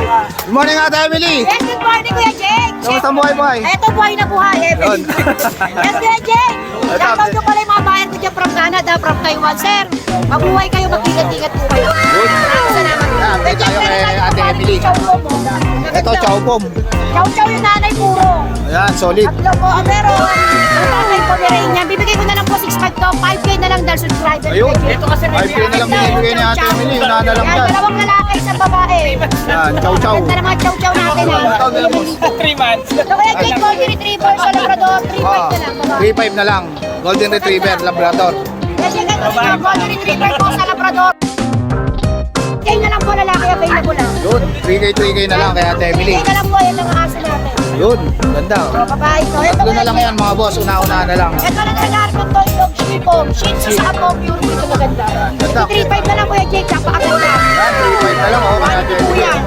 Good morning, Ate Emily. Yes, good morning, Kuya Jake. Kamusta ang buhay? Eto, buhay na buhay, Emily. Yes, Kuya Jake. Shoutout ko pala yung mga bayan ko dyan from Canada, from Taiwan. Sir, mabuhay kayo, mag-ingat-ingat po kayo. Salamat. Update tayo kay Ate Emily. Ito, chow pom. Chow-chow yung nanay puro. Ayan, solid. Tatlo po, pero ang tatay po niya, bibigay ko na lang po 6.5 to, 5K na lang dahil subscriber. Ayun, 5K na lang binibigay ni Ate Emily. Una na lang Yan, yan. dalawang lalaki, isang babae. Yan, chow-chow. Ganda ng mga chow-chow natin. Ito, dalawang. 3 months. So, kaya Jake, Golden Retriever sa Labrador, 3.5 na lang. babae. 3.5 na lang. Golden Retriever, Labrador. Yes, yung Golden Retriever po sa Labrador. Kaya na lang po lalaki, available lang. Yun, 3K na lang kay Ate Emily. Kaya na lang po, yan ang aso natin. Yun, ganda. So, babae to. Ito Tatlo na lang yan mga boss, una-una na lang. Ito na nag-aaral ko to, yung Shih Tzu, Shih Tzu sa po, pure dito maganda. Ganda. 3.5 na lang, Kuya Jake, napakaganda. Yan, 3.5 na lang kay Ate Quality po Emily. yan.